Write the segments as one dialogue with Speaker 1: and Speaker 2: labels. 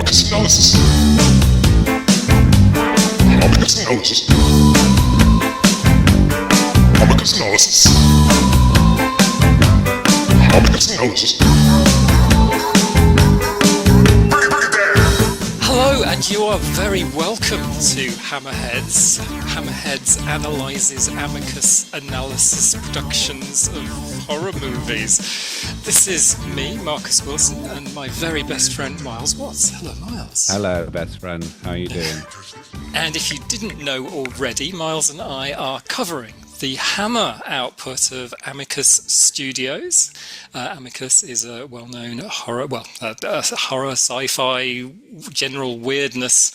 Speaker 1: Amicus analysis. Amicus analysis. Amicus analysis. Amicus analysis.
Speaker 2: Hello, and you are very welcome to Hammerheads. Hammerheads analyses Amicus analysis productions of horror movies. This is me, Marcus Wilson, and my very best friend, Miles Watts. Hello, Miles.
Speaker 3: Hello, best friend. How are you doing?
Speaker 2: And if you didn't know already, Miles and I are covering the Hammer output of Amicus Studios. Amicus is a well-known horror, horror, sci-fi, general weirdness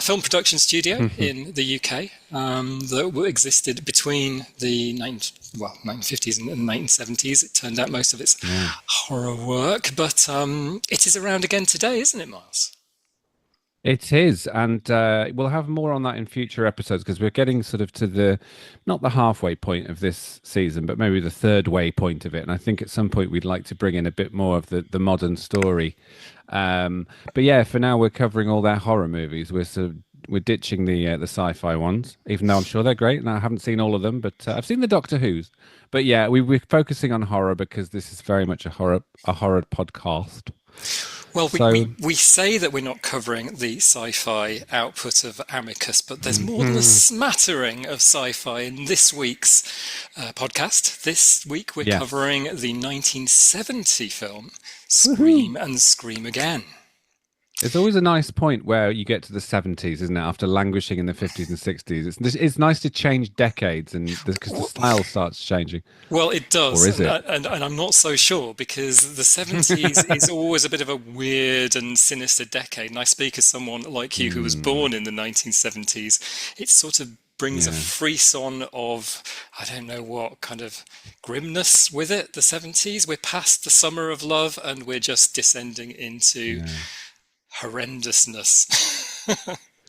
Speaker 2: film production studio in the UK that existed between the 1950s and 1970s. It turned out most of its horror work, but it is around again today, isn't it, Miles?
Speaker 3: It is, and we'll have more on that in future episodes because we're getting sort of to not the halfway point of this season, but maybe the third way point of it. And I think at some point we'd like to bring in a bit more of the modern story. But yeah, for now we're covering all their horror movies. We're ditching the sci-fi ones, even though I'm sure they're great. And I haven't seen all of them, but I've seen the Doctor Who's. But yeah, we're focusing on horror because this is very much a horror podcast.
Speaker 2: Well, we say that we're not covering the sci-fi output of Amicus, but there's more than a smattering of sci-fi in this week's podcast. This week we're covering the 1970 film Scream and Scream Again.
Speaker 3: There's always a nice point where you get to the 70s, isn't it? After languishing in the 50s and 60s. It's nice to change decades and because the style starts changing.
Speaker 2: Well, it does.
Speaker 3: Or is it?
Speaker 2: And I'm not so sure because the 70s is always a bit of a weird and sinister decade. And I speak as someone like you who was born in the 1970s. It sort of brings a frisson of, I don't know what, kind of grimness with it, the 70s. We're past the summer of love and we're just descending into... horrendousness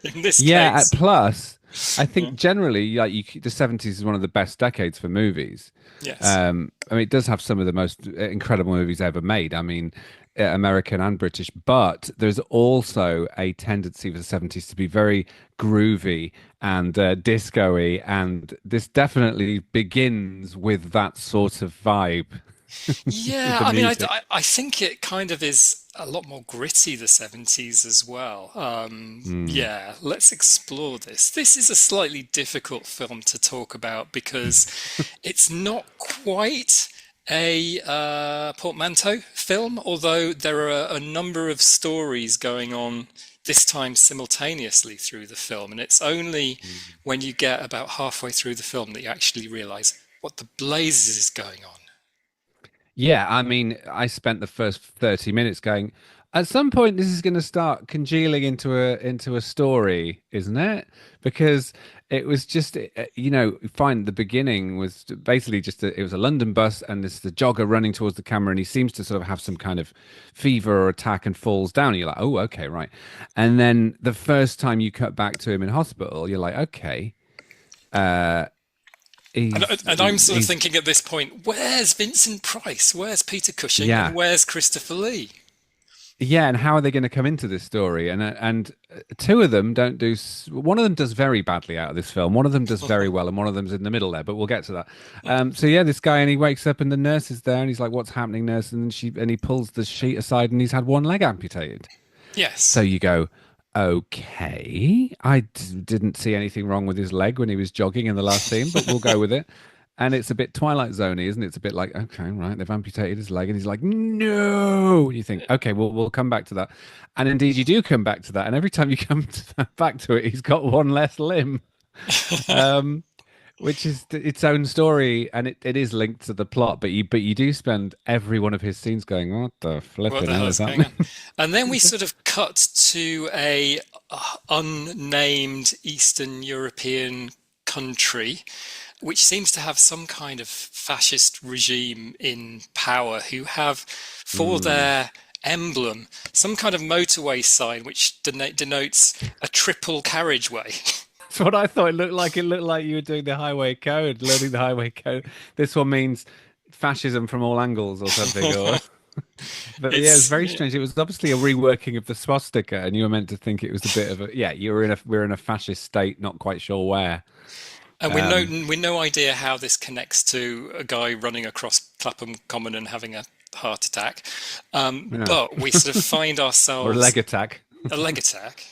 Speaker 2: in this case.
Speaker 3: Plus I think generally the 70s is one of the best decades for movies.
Speaker 2: Yes.
Speaker 3: I mean, it does have some of the most incredible movies ever made. I mean, American and British, but there's also a tendency for the 70s to be very groovy and disco-y, and this definitely begins with that sort of vibe.
Speaker 2: Yeah, I mean, I think it kind of is a lot more gritty, the 70s as well. Yeah, let's explore this. This is a slightly difficult film to talk about because it's not quite a portmanteau film, although there are a number of stories going on this time simultaneously through the film. And it's only when you get about halfway through the film that you actually realize what the blazes is going on.
Speaker 3: Yeah, I mean, I spent the first 30 minutes going, at some point this is going to start congealing into a story, isn't it? Because it was just, fine, the beginning was basically just it was a London bus and there's the jogger running towards the camera and he seems to sort of have some kind of fever or attack and falls down. And you're like, oh, okay, right. And then the first time you cut back to him in hospital, you're like, okay, and
Speaker 2: I'm sort of thinking at this point, where's Vincent Price? Where's Peter Cushing?
Speaker 3: Yeah.
Speaker 2: And where's Christopher Lee?
Speaker 3: Yeah, and how are they going to come into this story? And two of them don't do... One of them does very badly out of this film. One of them does very well, and one of them's in the middle there, but we'll get to that. So yeah, this guy, and he wakes up and the nurse is there, and he's like, what's happening, nurse? And he pulls the sheet aside, and he's had one leg amputated.
Speaker 2: Yes.
Speaker 3: So you go... Okay, didn't see anything wrong with his leg when he was jogging in the last scene, but we'll go with it. And it's a bit Twilight Zone-y, isn't it? It's a bit like, okay, right, they've amputated his leg, and he's like, no. And you think, okay, we'll come back to that. And indeed, you do come back to that. And every time you come back to it, he's got one less limb, which is its own story, and it is linked to the plot. But you do spend every one of his scenes going, what the flipping hell is that?
Speaker 2: And then we sort of cut to a unnamed Eastern European country, which seems to have some kind of fascist regime in power, who have for their emblem some kind of motorway sign which denotes a triple carriageway.
Speaker 3: That's what I thought it looked like. It looked like you were doing the highway code, learning the highway code. This one means fascism from all angles or something. Or But yeah, it was
Speaker 2: It's
Speaker 3: very strange. It was obviously a reworking of the swastika, and you were meant to think it was a bit of a yeah. We're in a fascist state, not quite sure where.
Speaker 2: and
Speaker 3: Um,
Speaker 2: we no idea how this connects to a guy running across Clapham Common and having a heart attack.
Speaker 3: yeah,
Speaker 2: But we sort of find
Speaker 3: or a leg
Speaker 2: ourselves
Speaker 3: attack.
Speaker 2: a leg attack.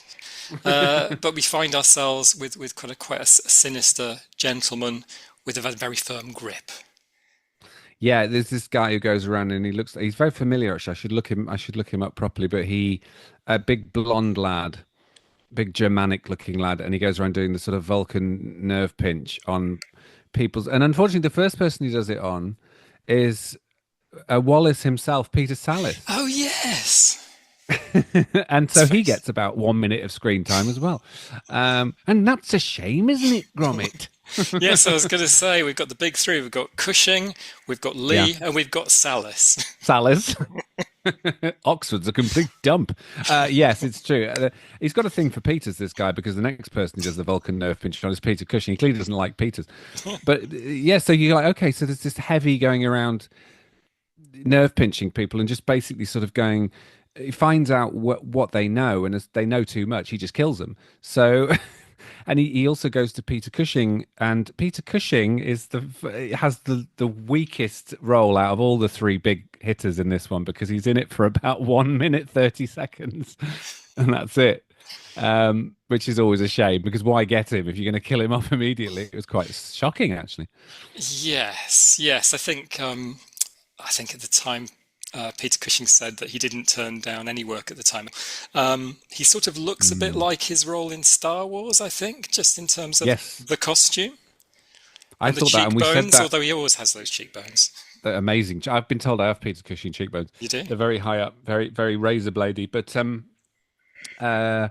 Speaker 2: But we find ourselves with quite a sinister gentleman with a very firm grip.
Speaker 3: Yeah, there's this guy who goes around and he's very familiar actually. I should look him up properly, but a big blonde lad, big Germanic looking lad, and he goes around doing the sort of Vulcan nerve pinch on people's, and unfortunately the first person he does it on is Wallace himself, Peter Sallis.
Speaker 2: Oh yes,
Speaker 3: And so
Speaker 2: it's
Speaker 3: he
Speaker 2: very,
Speaker 3: gets about 1 minute of screen time as well. And that's a shame, isn't it, Gromit?
Speaker 2: yes. I was going to say we've got the big three. We've got Cushing, we've got
Speaker 3: Yeah,
Speaker 2: Lee, and we've got Salis.
Speaker 3: Sallis. Oxford's a complete dump. Yes, it's true. He's got a thing for Peters, this guy, because the next person who does the Vulcan nerve pinch on is Peter Cushing. He clearly doesn't like Peters. But yeah, so you're like, okay, so there's this heavy going around nerve pinching people and just basically sort of going, he finds out what they know, and as they know too much, he just kills them. So and he also goes to Peter Cushing, and Peter Cushing has the weakest role out of all the three big hitters in this one, because he's in it for about 1 minute 30 seconds and that's it. Which is always a shame, because why get him if you're going to kill him off immediately? It was quite shocking actually.
Speaker 2: Yes, yes. I think at the time, Peter Cushing said that he didn't turn down any work at the time. He sort of looks a bit
Speaker 3: Mm.
Speaker 2: like his role in Star Wars, I think, just in terms of
Speaker 3: Yes,
Speaker 2: the costume
Speaker 3: I
Speaker 2: and the
Speaker 3: thought that, and we said
Speaker 2: cheekbones,
Speaker 3: that.
Speaker 2: although he always has those cheekbones.
Speaker 3: They're amazing. I've been told I have Peter Cushing cheekbones.
Speaker 2: You do?
Speaker 3: They're very high up, very razor bladey. But uh,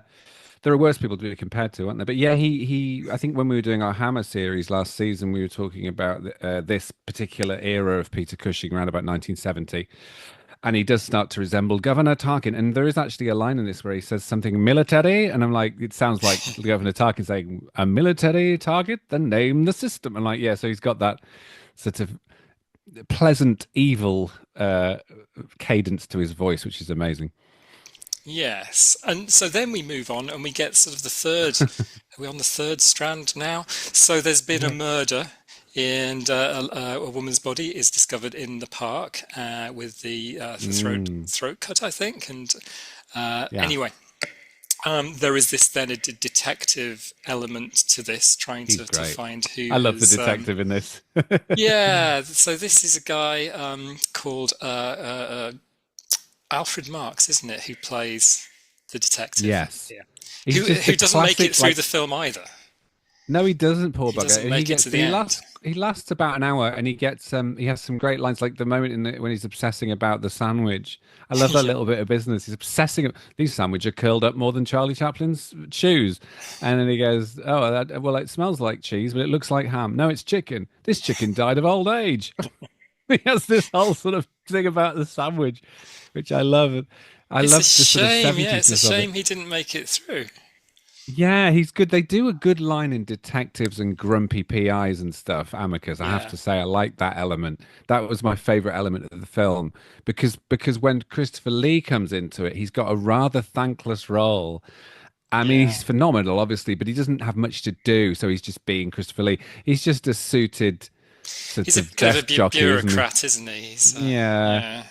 Speaker 3: there are worse people to be compared to, aren't there? But yeah, he. I think when we were doing our Hammer series last season, we were talking about this particular era of Peter Cushing around about 1970, and he does start to resemble Governor Tarkin. And there is actually a line in this where he says something military, and I'm like, it sounds like Governor Tarkin saying, "A military target, then name the system." And like, yeah, so he's got that sort of pleasant evil cadence to his voice, which is amazing.
Speaker 2: Yes. And so then we move on and we get sort of the third, are we on the third strand now? So there's been a
Speaker 3: Yeah.
Speaker 2: murder, and a woman's body is discovered in the park with the
Speaker 3: Mm,
Speaker 2: throat cut, I think. And
Speaker 3: yeah,
Speaker 2: anyway, there is this then a detective element to this, trying
Speaker 3: he's
Speaker 2: to
Speaker 3: great.
Speaker 2: find
Speaker 3: I
Speaker 2: who
Speaker 3: love the
Speaker 2: has.
Speaker 3: detective in this.
Speaker 2: Yeah, so this is a guy called Alfred Marks, isn't it, who plays the detective?
Speaker 3: Yes, he's just a
Speaker 2: Who doesn't make it
Speaker 3: classic.
Speaker 2: through the film either.
Speaker 3: No, he doesn't, poor
Speaker 2: He
Speaker 3: bugger.
Speaker 2: doesn't
Speaker 3: And
Speaker 2: make it to the end.
Speaker 3: he lasts about an hour, and he has some great lines, like the moment when he's obsessing about the sandwich. I love that
Speaker 2: Yeah.
Speaker 3: little bit of business. He's obsessing. These sandwiches are curled up more than Charlie Chaplin's shoes, and then he goes, "Oh, well, it smells like cheese, but it looks like ham. No, it's chicken. This chicken died of old age." He has this whole sort of thing about the sandwich, which I love. I
Speaker 2: It's a
Speaker 3: love the sort of
Speaker 2: shame, yeah, it's a
Speaker 3: 70s-ness of it.
Speaker 2: shame he didn't make it through.
Speaker 3: Yeah, he's good. They do a good line in detectives and grumpy PIs and stuff. Amicus, I have
Speaker 2: Yeah,
Speaker 3: to say, I like that element. That was my favorite element of the film, because when Christopher Lee comes into it, he's got a rather thankless role. I mean,
Speaker 2: yeah.
Speaker 3: he's phenomenal, obviously, but he doesn't have much to do, so he's just being Christopher Lee. He's just a suited sort
Speaker 2: He's a
Speaker 3: of
Speaker 2: bit of a
Speaker 3: desk jockey, isn't he?
Speaker 2: bureaucrat, isn't he?
Speaker 3: Yeah.
Speaker 2: Yeah.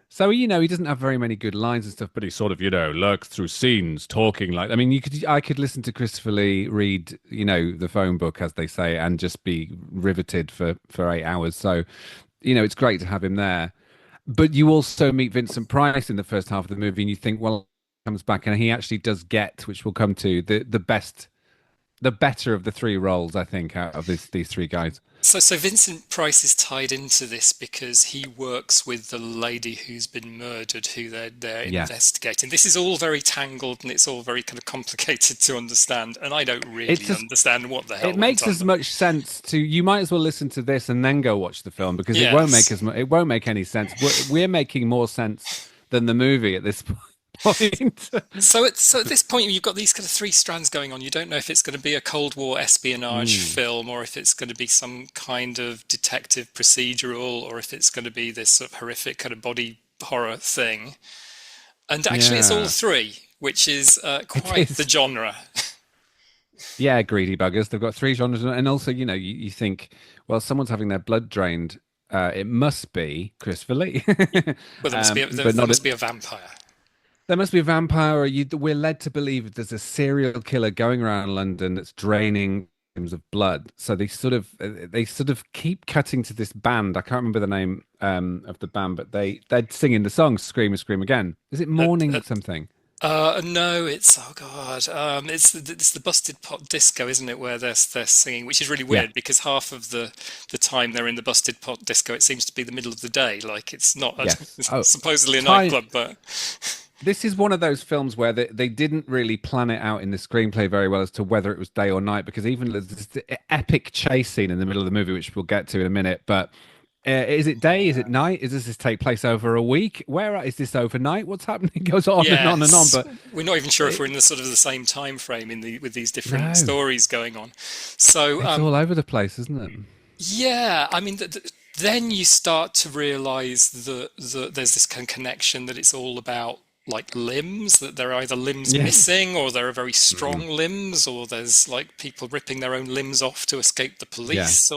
Speaker 3: So, he doesn't have very many good lines and stuff, but he sort of, lurks through scenes talking like, I mean, I could listen to Christopher Lee read, the phone book, as they say, and just be riveted for 8 hours. So, it's great to have him there. But you also meet Vincent Price in the first half of the movie, and you think, well, he comes back, and he actually does get, which we'll come to, the better of the three roles, I think, out of these three guys.
Speaker 2: So Vincent Price is tied into this because he works with the lady who's been murdered, who they're
Speaker 3: Yeah.
Speaker 2: investigating. This is all very tangled and it's all very kind of complicated to understand, and I don't
Speaker 3: It's
Speaker 2: really
Speaker 3: just
Speaker 2: understand what the hell
Speaker 3: It
Speaker 2: went
Speaker 3: makes
Speaker 2: on
Speaker 3: as
Speaker 2: there.
Speaker 3: much sense to you. Might as well listen to this and then go watch the film, because it won't make
Speaker 2: Yes.
Speaker 3: as much. It won't make any sense. We're making more sense than the movie at this point.
Speaker 2: So at this point, you've got these kind of three strands going on. You don't know if it's going to be a Cold War espionage
Speaker 3: Mm,
Speaker 2: film, or if it's going to be some kind of detective procedural, or if it's going to be this sort of horrific kind of body horror thing. And actually, it's all
Speaker 3: Yeah,
Speaker 2: three, which is
Speaker 3: it
Speaker 2: quite the
Speaker 3: is.
Speaker 2: genre.
Speaker 3: Yeah, greedy buggers. They've got three genres, and also, you think, well, someone's having their blood drained. It must be Christopher Lee,
Speaker 2: Well,
Speaker 3: but
Speaker 2: there
Speaker 3: not.
Speaker 2: must be a vampire.
Speaker 3: There must be a vampire. Or we're led to believe there's a serial killer going around London that's draining victims of blood. So they sort of keep cutting to this band. I can't remember the name of the band, but they're singing the song "Scream and Scream Again." Is it
Speaker 2: Uh,
Speaker 3: Morning
Speaker 2: uh,
Speaker 3: something?
Speaker 2: no, it's oh god, it's the Busted Pot Disco, isn't it? Where they're singing, which is really
Speaker 3: Yeah.
Speaker 2: weird because half of the time they're in the Busted Pot Disco, it seems to be the middle of the day. Like it's not
Speaker 3: Yes.
Speaker 2: it's
Speaker 3: Oh,
Speaker 2: supposedly a
Speaker 3: time.
Speaker 2: nightclub, but
Speaker 3: This is one of those films where they didn't really plan it out in the screenplay very well as to whether it was day or night, because even there's this epic chase scene in the middle of the movie, which we'll get to in a minute. But is it day? Is it night? Does this take place over a week? Is this overnight? What's happening? It goes on and on and on.
Speaker 2: yes,
Speaker 3: But
Speaker 2: we're not even sure if
Speaker 3: it,
Speaker 2: we're in the sort of the same time frame in the with these different
Speaker 3: no,
Speaker 2: stories going on. So
Speaker 3: it's all over the place, isn't it?
Speaker 2: yeah, I mean, then you start to realize that there's this kind of connection that it's all about like limbs, that there are either limbs
Speaker 3: Yeah.
Speaker 2: missing or there are very
Speaker 3: Mhm.
Speaker 2: strong limbs, or there's like people ripping their own limbs off to escape the
Speaker 3: Yeah.
Speaker 2: police,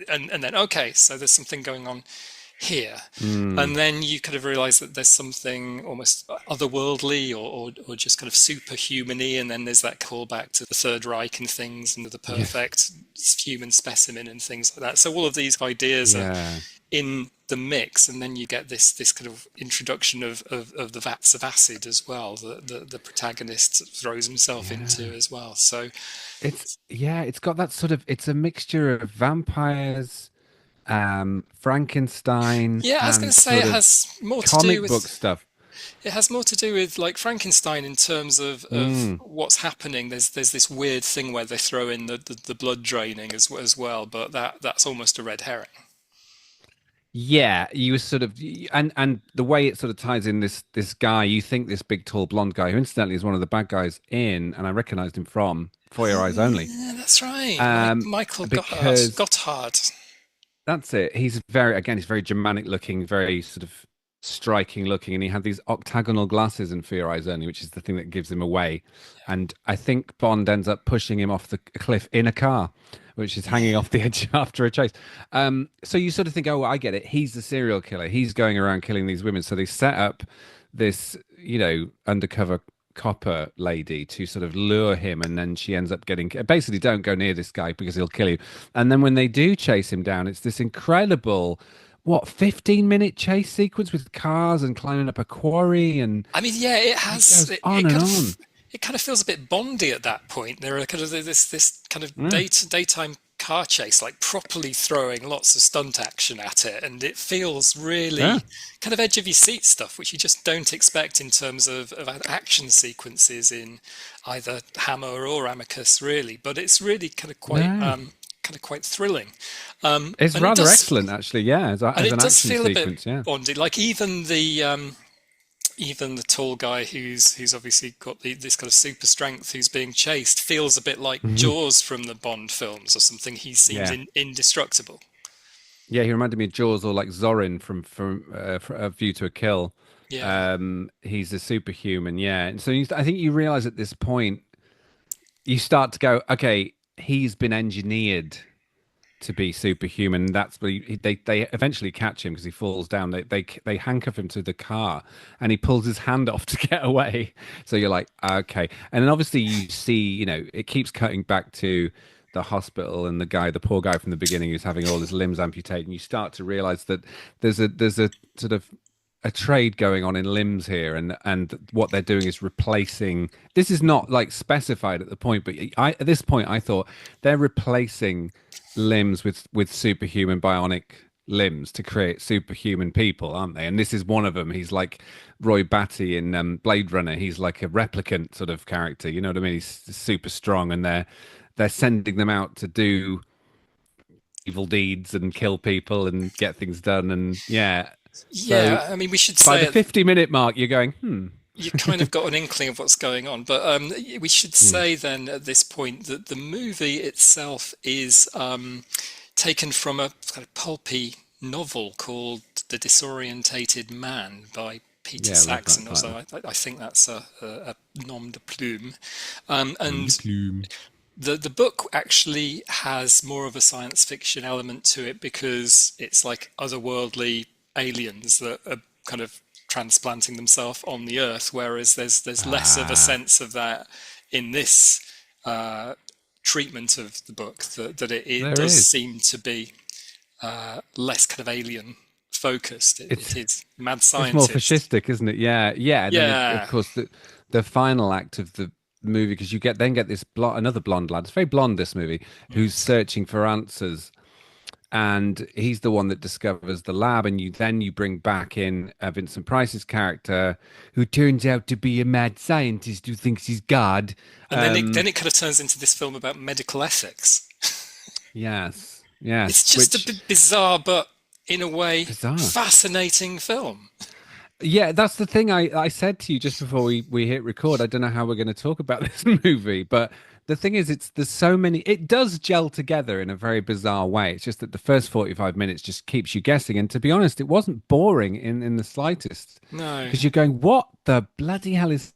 Speaker 2: and then okay, so there's something going on here.
Speaker 3: Mm.
Speaker 2: And then you kind of realize that there's something almost otherworldly or just kind of superhuman-y, and then there's that callback to the Third Reich and things and the
Speaker 3: Yes.
Speaker 2: perfect human specimen and things like that. So all of these ideas are
Speaker 3: Yeah.
Speaker 2: in the mix, and then you get this kind of introduction of the vats of acid as well that the protagonist throws himself into
Speaker 3: Yeah.
Speaker 2: as well. So
Speaker 3: It's got that sort of, it's a mixture of vampires, Frankenstein,
Speaker 2: yeah, I was going
Speaker 3: and
Speaker 2: to say
Speaker 3: sort
Speaker 2: it
Speaker 3: of
Speaker 2: has more to do
Speaker 3: comic book
Speaker 2: with
Speaker 3: stuff.
Speaker 2: It has more to do with like Frankenstein in terms of
Speaker 3: Mm.
Speaker 2: what's happening. There's this weird thing where they throw in the blood draining as well, but that's almost a red herring.
Speaker 3: Yeah, you sort of, and the way it sort of ties in this guy, you think this big tall blonde guy, who incidentally is one of the bad guys in, and I recognized him from For Your Eyes Only,
Speaker 2: Yeah, that's right.
Speaker 3: um,
Speaker 2: Michael
Speaker 3: because
Speaker 2: Gotthard.
Speaker 3: that's it. He's very Germanic looking, very sort of striking looking, and he had these octagonal glasses in For Your Eyes Only, which is the thing that gives him away. And I think Bond ends up pushing him off the cliff in a car, which is hanging off the edge after a chase. So you sort of think, oh, well, I get it. He's the serial killer. He's going around killing these women. So they set up this, undercover copper lady to sort of lure him, and then she ends up getting basically, don't go near this guy because he'll kill you. And then when they do chase him down, it's this incredible, what, 15-minute chase sequence with cars and climbing up a quarry, and
Speaker 2: I mean, yeah,
Speaker 3: it goes on and on.
Speaker 2: it kind of feels a bit Bondy at that point. There are kind of this kind of
Speaker 3: Mm,
Speaker 2: daytime car chase, like properly throwing lots of stunt action at it, and it feels
Speaker 3: yeah.
Speaker 2: really kind of edge of your seat stuff, which you just don't expect in terms of action sequences in either Hammer or Amicus, really. But it's really
Speaker 3: No,
Speaker 2: kind of quite thrilling,
Speaker 3: it's
Speaker 2: and it
Speaker 3: rather
Speaker 2: does.
Speaker 3: excellent actually. Yeah,
Speaker 2: And
Speaker 3: as
Speaker 2: it
Speaker 3: an
Speaker 2: does
Speaker 3: action
Speaker 2: feel a bit
Speaker 3: sequence. Yeah.
Speaker 2: Bondy, like even the tall guy who's obviously got this kind of super strength who's being chased feels a bit like
Speaker 3: Mhm.
Speaker 2: Jaws from the Bond films or something. He seems
Speaker 3: Yeah.
Speaker 2: indestructible.
Speaker 3: Yeah, he reminded me of Jaws, or like Zorin from A View to a Kill.
Speaker 2: Yeah.
Speaker 3: He's a superhuman, yeah. And so I think you realize at this point, you start to go, okay, he's been engineered to be superhuman. That's what they eventually catch him because he falls down. They handcuff him to the car, and he pulls his hand off to get away. So you're like, okay. And then obviously you see, it keeps cutting back to the hospital and the poor guy from the beginning who's having all his limbs amputated. And you start to realize that there's a sort of a trade going on in limbs here, and what they're doing is replacing. This is not like specified at the point, but at this point I thought they're replacing limbs with superhuman bionic limbs to create superhuman people, aren't they? And this is one of them. He's like Roy Batty in Blade Runner. He's like a replicant sort of character. You know what I mean? He's super strong, and they're sending them out to do evil deeds and kill people and get things done. And yeah, so
Speaker 2: Yeah, I mean, we should
Speaker 3: by
Speaker 2: say
Speaker 3: the 50-minute mark, you're going,
Speaker 2: you kind of got an inkling of what's going on, but we should
Speaker 3: hmm,
Speaker 2: say then at this point that the movie itself is taken from a kind of pulpy novel called The Disorientated Man by Peter
Speaker 3: Yeah, I love that
Speaker 2: Saxon.
Speaker 3: title.
Speaker 2: Also, I think that's a nom de plume.
Speaker 3: Nom de
Speaker 2: And
Speaker 3: plume.
Speaker 2: the book actually has more of a science fiction element to it because it's like otherworldly aliens that are kind of transplanting themselves on the Earth, whereas there's less of a
Speaker 3: Ah,
Speaker 2: sense of that in this uh, treatment of the book. That it
Speaker 3: there
Speaker 2: does
Speaker 3: is.
Speaker 2: seem to be less kind of alien focused. It
Speaker 3: It's
Speaker 2: is mad
Speaker 3: it's more
Speaker 2: scientist.
Speaker 3: fascistic, isn't it? Yeah, yeah. And then of
Speaker 2: Yeah,
Speaker 3: course the final act of the movie, because you get this another blonde lad. It's very blonde, this movie, who's searching for answers, and he's the one that discovers the lab. And you bring back in Vincent Price's character, who turns out to be a mad scientist who thinks he's God.
Speaker 2: and then it kind of turns into this film about medical ethics.
Speaker 3: Yes,
Speaker 2: It's
Speaker 3: yes.
Speaker 2: just a
Speaker 3: Which
Speaker 2: bit bizarre, but in a way,
Speaker 3: bizarre.
Speaker 2: fascinating film.
Speaker 3: Yeah, that's the thing I said to you just before we hit record. I don't know how we're going to talk about this movie, but the thing is, there's so many. It does gel together in a very bizarre way. It's just that the first 45 minutes just keeps you guessing. And to be honest, it wasn't boring in the slightest,
Speaker 2: No.
Speaker 3: because you're going, what the bloody hell is.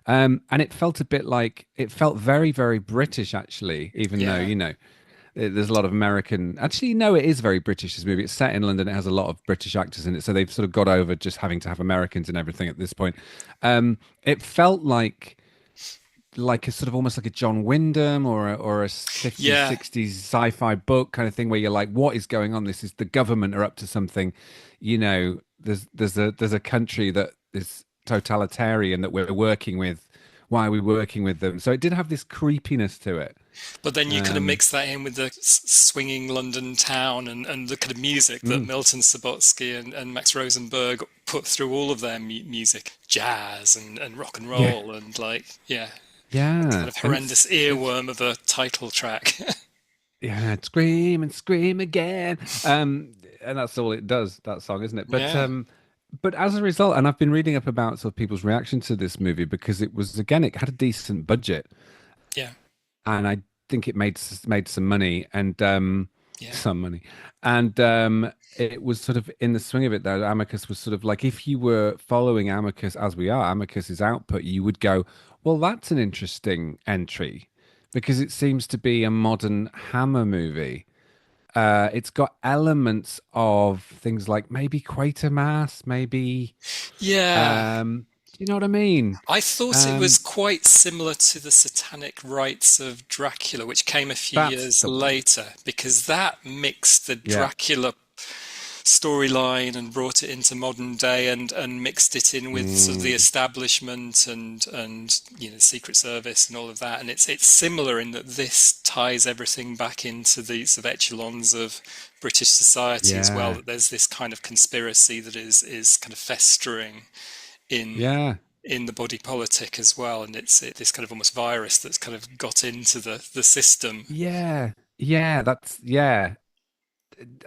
Speaker 3: And it felt a bit like it felt very, very British, actually, even though,
Speaker 2: Yeah.
Speaker 3: there's a lot of American. Actually, no, it is very British, this movie. It's set in London. It has a lot of British actors in it. So they've sort of got over just having to have Americans and everything at this point. It felt like a sort of almost like a John Wyndham or a 50s,
Speaker 2: Yeah.
Speaker 3: 60s sci-fi book kind of thing, where you're like, what is going on? This is the government are up to something. There's a country that is totalitarian that we're working with. Why are we working with them? So it did have this creepiness to it.
Speaker 2: But then you kind of
Speaker 3: Um,
Speaker 2: mix that in with the swinging London town and the kind of music that
Speaker 3: mm,
Speaker 2: Milton Subotsky and Max Rosenberg put through all of their music, jazz and rock and
Speaker 3: yeah,
Speaker 2: roll, and like, yeah, a kind
Speaker 3: yeah,
Speaker 2: of
Speaker 3: and
Speaker 2: horrendous
Speaker 3: it's
Speaker 2: earworm of a title track.
Speaker 3: yeah, scream and scream again. And that's all it does, that song, isn't it?
Speaker 2: Yeah,
Speaker 3: But as a result, and I've been reading up about sort of people's reaction to this movie, because it was, again, it had a decent budget,
Speaker 2: yeah,
Speaker 3: and I think it made some money, and
Speaker 2: yeah.
Speaker 3: some money, and it was sort of in the swing of it, though. Amicus was sort of like, if you were following Amicus as we are, Amicus's output, you would go, well, that's an interesting entry, because it seems to be a modern Hammer movie. It's got elements of things like maybe Quatermass, maybe
Speaker 2: Yeah,
Speaker 3: do you know what I mean?
Speaker 2: I thought it was
Speaker 3: Um,
Speaker 2: quite similar to the Satanic Rites of Dracula, which came a few
Speaker 3: that's
Speaker 2: years
Speaker 3: the one.
Speaker 2: later, because that mixed the
Speaker 3: Yeah.
Speaker 2: Dracula storyline and brought it into modern day and mixed it in with sort of the
Speaker 3: Mm,
Speaker 2: establishment and Secret Service and all of that. And it's similar in that this ties everything back into the sort of echelons of British society as well.
Speaker 3: yeah.
Speaker 2: That there's this kind of conspiracy that is kind of festering in
Speaker 3: Yeah.
Speaker 2: in the body politic as well, and this kind of almost virus that's kind of got into the system.
Speaker 3: Yeah. Yeah. That's yeah.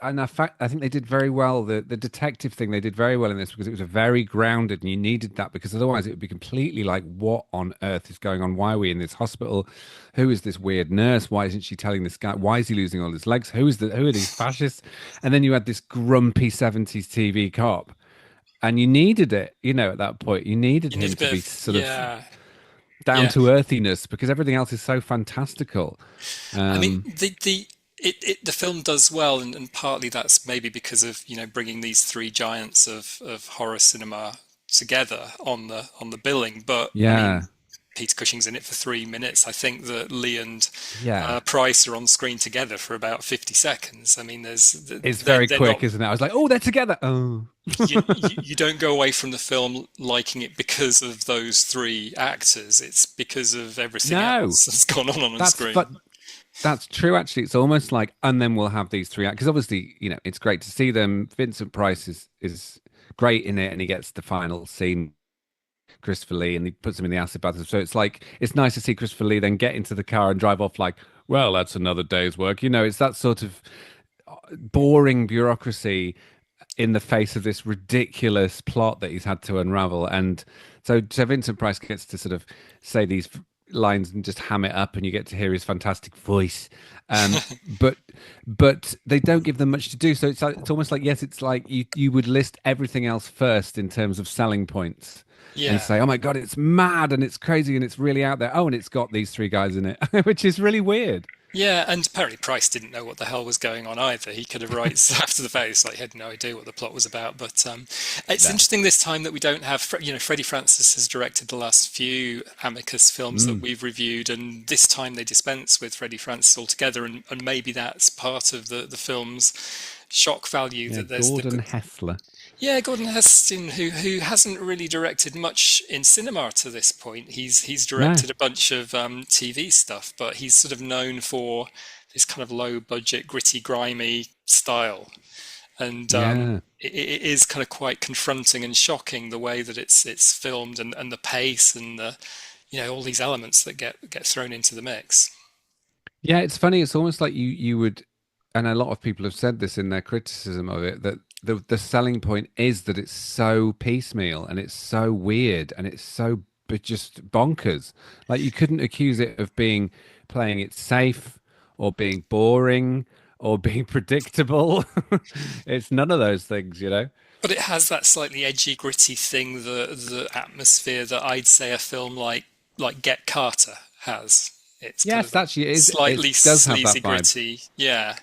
Speaker 3: And I think they did very well. The detective thing they did very well in this, because it was a very grounded, and you needed that, because otherwise it would be completely like, what on earth is going on? Why are we in this hospital? Who is this weird nurse? Why isn't she telling this guy? Why is he losing all his legs? Who are these fascists? And then you had this grumpy 70s TV cop, and you needed it, at that point. You needed
Speaker 2: You need
Speaker 3: him
Speaker 2: a
Speaker 3: to
Speaker 2: bit
Speaker 3: be
Speaker 2: of,
Speaker 3: sort of
Speaker 2: yeah,
Speaker 3: down
Speaker 2: yeah.
Speaker 3: to earthiness, because everything else is so fantastical.
Speaker 2: I mean,
Speaker 3: Um,
Speaker 2: the film does well, and partly that's maybe because of bringing these three giants of horror cinema together on the billing. But I
Speaker 3: yeah,
Speaker 2: mean, Peter Cushing's in it for 3 minutes. I think that Lee and
Speaker 3: yeah.
Speaker 2: Price are on screen together for about 50 seconds. I mean,
Speaker 3: It's very
Speaker 2: they're not.
Speaker 3: quick, isn't it? I was like, oh, they're together. Oh,
Speaker 2: You don't go away from the film liking it because of those three actors. It's because of everything
Speaker 3: no,
Speaker 2: else that's gone on
Speaker 3: that's
Speaker 2: screen.
Speaker 3: but that's true. Actually, it's almost like, and then we'll have these three, because obviously, it's great to see them. Vincent Price is great in it, and he gets the final scene, Christopher Lee, and he puts him in the acid bath. So it's like, it's nice to see Christopher Lee then get into the car and drive off like, well, that's another day's work. It's that sort of boring bureaucracy in the face of this ridiculous plot that he's had to unravel. And so Vincent Price gets to sort of say these lines and just ham it up, and you get to hear his fantastic voice. Um, but but they don't give them much to do. So it's almost like, yes, it's like you would list everything else first in terms of selling points. And
Speaker 2: Yeah.
Speaker 3: say, oh my God, it's mad and it's crazy and it's really out there. Oh, and it's got these three guys in it, which is really weird.
Speaker 2: Yeah, and apparently Price didn't know what the hell was going on either. He could have writes after the face, like he had no idea what the plot was about. But it's
Speaker 3: No.
Speaker 2: interesting this time that we don't have, Freddie Francis has directed the last few Amicus films that
Speaker 3: Mm.
Speaker 2: we've reviewed, and this time they dispense with Freddie Francis altogether, and maybe that's part of the film's shock value
Speaker 3: Yeah,
Speaker 2: that there's
Speaker 3: Gordon
Speaker 2: the
Speaker 3: Hessler.
Speaker 2: yeah, Gordon Heston, who hasn't really directed much in cinema to this point. He's
Speaker 3: No.
Speaker 2: directed a bunch of TV stuff, but he's sort of known for this kind of low budget, gritty, grimy style. And
Speaker 3: Yeah.
Speaker 2: it is kind of quite confronting and shocking the way that it's filmed, and the pace, and the all these elements that get thrown into the mix.
Speaker 3: Yeah, it's funny. It's almost like you would, and a lot of people have said this in their criticism of it, that the selling point is that it's so piecemeal and it's so weird and it's so just bonkers. Like you couldn't accuse it of being playing it safe or being boring or being predictable. It's none of those things, you know?
Speaker 2: But it has that slightly edgy, gritty thing, the atmosphere that I'd say a film like Get Carter has. It's kind
Speaker 3: Yes,
Speaker 2: of
Speaker 3: actually, it
Speaker 2: slightly
Speaker 3: does have
Speaker 2: sleazy,
Speaker 3: that vibe.
Speaker 2: gritty, yeah,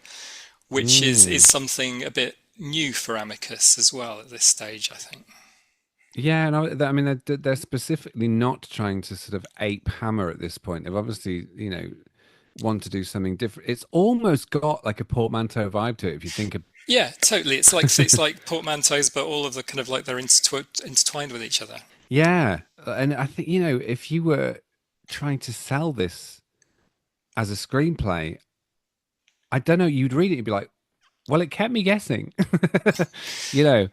Speaker 2: which is
Speaker 3: Mm.
Speaker 2: something a bit new for Amicus as well at this stage, I think.
Speaker 3: Yeah, no, I mean they're specifically not trying to sort of ape Hammer at this point. They've obviously, want to do something different. It's almost got like a portmanteau vibe to it if you think of.
Speaker 2: Yeah, totally. It's like portmanteaus, but all of the kind of like they're intertwined with each other.
Speaker 3: Yeah, and I think, if you were trying to sell this as a screenplay, I don't know, you'd read it and be like, well, it kept me guessing. You know,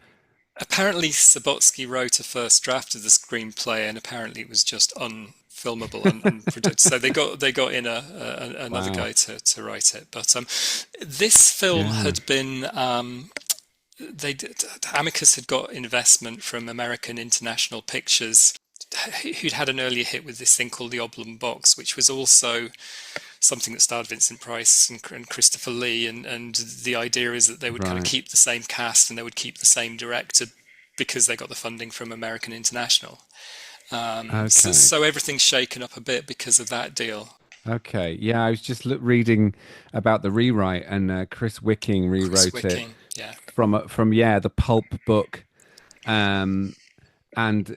Speaker 2: Apparently, Sabotsky wrote a first draft of the screenplay, and apparently it was just unfilmable and unproduced. So they got in another
Speaker 3: wow.
Speaker 2: guy to write it. But this film
Speaker 3: Yeah.
Speaker 2: had been Amicus had got investment from American International Pictures, who'd had an earlier hit with this thing called The Oblong Box, which was also something that starred Vincent Price and Christopher Lee, and the idea is that they would kind of
Speaker 3: Right.
Speaker 2: keep the same cast and they would keep the same director because they got the funding from American International. So,
Speaker 3: Okay.
Speaker 2: so everything's shaken up a bit because of that deal.
Speaker 3: Okay. Yeah, I was just reading about the rewrite, and Chris Wicking
Speaker 2: Chris
Speaker 3: rewrote it
Speaker 2: Wicking, yeah,
Speaker 3: from the pulp book, um, and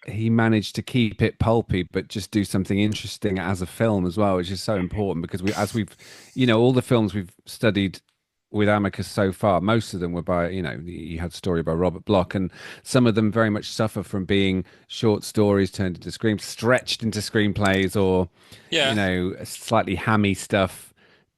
Speaker 3: he managed to keep it pulpy, but just do something interesting as a film as well, which is so important because as we've, all the films we've studied with Amicus so far, most of them were by, you had story by Robert Bloch, and some of them very much suffer from being short stories turned into stretched into screenplays, or,
Speaker 2: yeah.
Speaker 3: slightly hammy stuff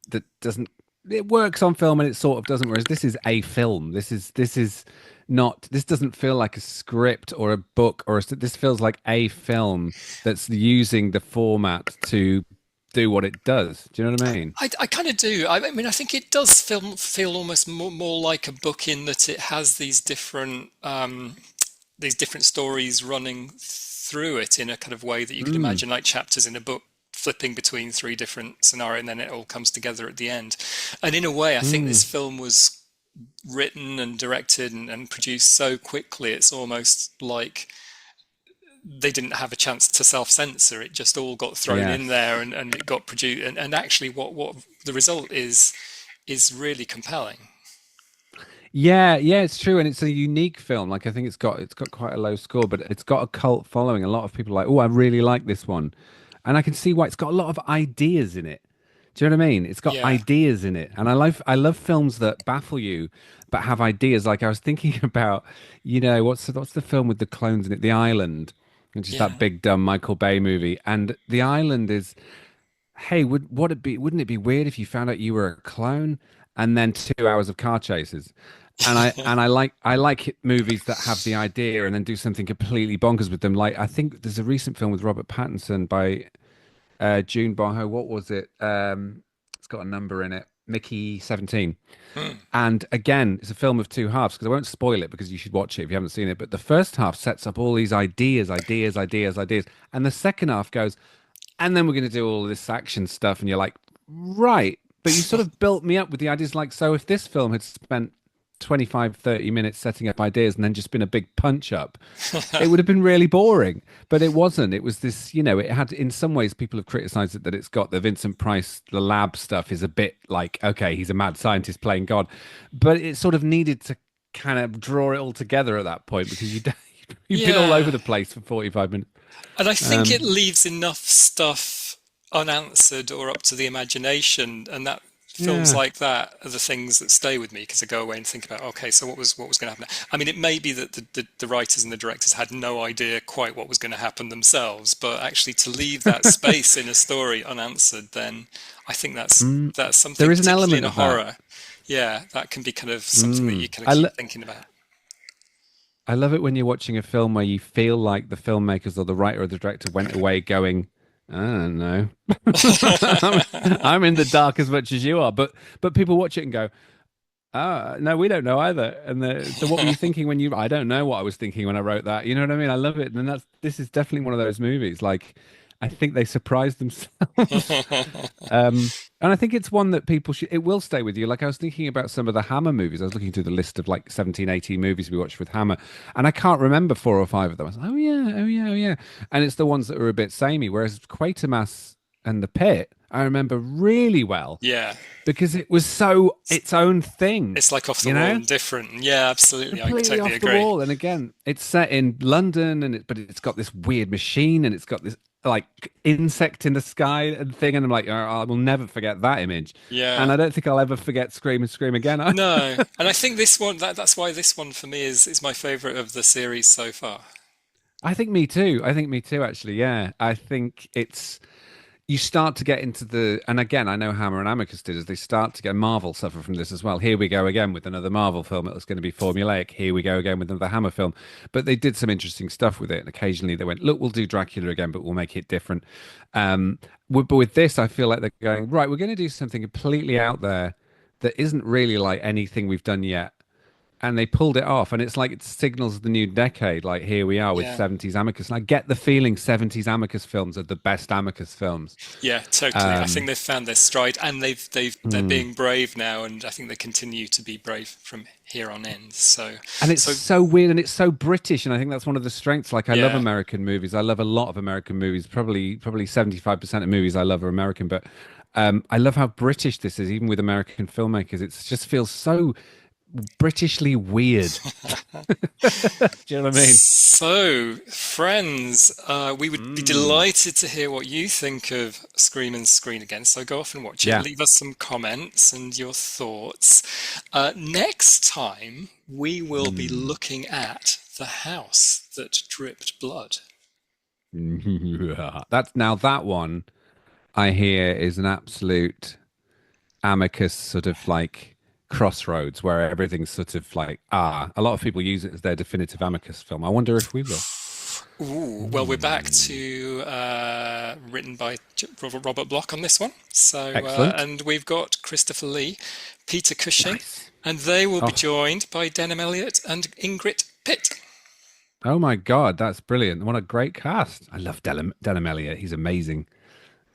Speaker 3: that doesn't, it works on film and it sort of doesn't. Whereas this is a film. This is not. This doesn't feel like a script or a book this feels like a film that's using the format to do what it does. Do you know what I mean?
Speaker 2: I kind of do. I mean, I think it does feel almost more like a book in that it has these different stories running through it in a kind of way that you could
Speaker 3: Mm,
Speaker 2: imagine like chapters in a book flipping between three different scenarios, and then it all comes together at the end. And in a way, I think this
Speaker 3: mm.
Speaker 2: film was written and directed and produced so quickly, it's almost like they didn't have a chance to self-censor. It just all got thrown in
Speaker 3: Yes.
Speaker 2: there, and it got produced. And actually, what the result is really compelling.
Speaker 3: Yeah, yeah, it's true, and it's a unique film. Like I think it's got quite a low score, but it's got a cult following. A lot of people are like, oh, I really like this one, and I can see why. It's got a lot of ideas in it. Do you know what I mean? It's got
Speaker 2: Yeah,
Speaker 3: ideas in it, and I love films that baffle you but have ideas. Like I was thinking about, what's the film with the clones in it? The Island, which is that
Speaker 2: yeah,
Speaker 3: big dumb Michael Bay movie, and The Island is, hey, wouldn't it be weird if you found out you were a clone and then 2 hours of car chases? And I like movies that have the idea and then do something completely bonkers with them. Like I think there's a recent film with Robert Pattinson by June Barho. What was it? It's got a number in it. Mickey 17.
Speaker 2: Hmm.
Speaker 3: And again, it's a film of two halves because I won't spoil it because you should watch it if you haven't seen it. But the first half sets up all these ideas, ideas, ideas, ideas. And the second half goes, and then we're going to do all this action stuff, and you're like, right, but you sort of built me up with the ideas. Like, so if this film had spent 25-30 minutes setting up ideas and then just been a big punch up, it would have been really boring. But it wasn't. It was this, it had, in some ways, people have criticized it that it's got the Vincent Price, the lab stuff is a bit like, okay, he's a mad scientist playing God, but it sort of needed to kind of draw it all together at that point, because you've been all over the place for 45 minutes.
Speaker 2: And I think it leaves enough stuff unanswered or up to the imagination, and that films like that are the things that stay with me, because I go away and think about, okay, so what was going to happen? I mean, it may be that the writers and the directors had no idea quite what was going to happen themselves, but actually to leave that space in a story unanswered, then I think that's something.
Speaker 3: There is an element
Speaker 2: in a
Speaker 3: of
Speaker 2: horror.
Speaker 3: That.
Speaker 2: Yeah, that can be kind of something that you kind of keep thinking about.
Speaker 3: I love it when you're watching a film where you feel like the filmmakers or the writer or the director went away going, I don't know. I'm in the dark as much as you are, but people watch it and go, no, we don't know either. And so what were you thinking when I don't know what I was thinking when I wrote that. You know what I mean? I love it. And this is definitely one of those movies. Like, I think they surprised themselves. And I think it's one that it will stay with you. Like, I was thinking about some of the Hammer movies. I was looking through the list of like 17, 18 movies we watched with Hammer, and I can't remember 4 or 5 of them. I was like, oh yeah. And it's the ones that were a bit samey, whereas Quatermass and The Pit, I remember really well.
Speaker 2: Yeah.
Speaker 3: Because it was so its own thing.
Speaker 2: It's like off the wall and different. Yeah, absolutely.
Speaker 3: Completely
Speaker 2: I totally
Speaker 3: off
Speaker 2: agree.
Speaker 3: The wall. And again, it's set in London, but it's got this weird machine, and it's got this like insect in the sky and thing, and I'm like, I will never forget that image.
Speaker 2: Yeah.
Speaker 3: And I don't think I'll ever forget Scream and Scream again.
Speaker 2: No. And I think this one, that's why this one for me is my favorite of the series so far.
Speaker 3: I think me too, actually. Yeah. I think you start to get into and again, I know Hammer and Amicus did, as they start to get, Marvel suffer from this as well. Here we go again with another Marvel film that was going to be formulaic. Here we go again with another Hammer film. But they did some interesting stuff with it. And occasionally they went, look, we'll do Dracula again, but we'll make it different. But with this, I feel like they're going, right, we're going to do something completely out there that isn't really like anything we've done yet. And they pulled it off, and it's like it signals the new decade. Like, here we are with 70s Amicus, and I get the feeling 70s Amicus films are the best Amicus films.
Speaker 2: Yeah, totally. I think they've found their stride, and they're being brave now, and I think they continue to be brave from here on in.
Speaker 3: And it's so weird, and it's so British, and I think that's one of the strengths. Like, I love American movies. I love a lot of American movies. Probably 75% of movies I love are American, but I love how British this is, even with American filmmakers. It just feels so Britishly weird. Do you know what I mean?
Speaker 2: So, friends, we would be delighted to hear what you think of Scream and Screen again. So go off and watch it. Leave us some comments and your thoughts. Next time, we will be looking at The House That Dripped Blood.
Speaker 3: That one, I hear, is an absolute Amicus sort of like crossroads where everything's sort of like, a lot of people use it as their definitive Amicus film. I wonder if we will.
Speaker 2: Ooh, well, we're back to written by Robert Bloch on this one. So, and we've got Christopher Lee, Peter Cushing, and they will be joined by Denham Elliott and Ingrid Pitt.
Speaker 3: Oh my God, that's brilliant. What a great cast. I love Denham Elliott. He's amazing.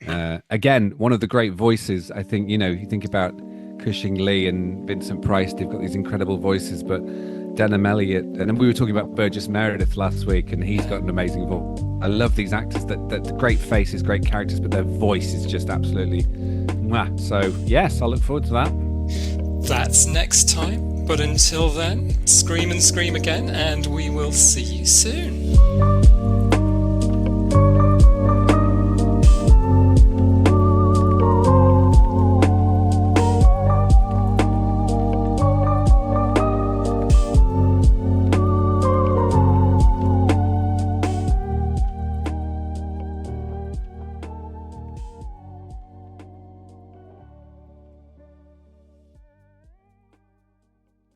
Speaker 3: Again, one of the great voices. I think, you think about Cushing, Lee and Vincent Price, they've got these incredible voices, but Denham Elliott, and then we were talking about Burgess Meredith last week, and he's got an amazing voice. I love these actors that great faces, great characters, but their voice is just absolutely mwah. So yes, I look forward to that.
Speaker 2: That's next time, but until then, scream and scream again, and we will see you soon.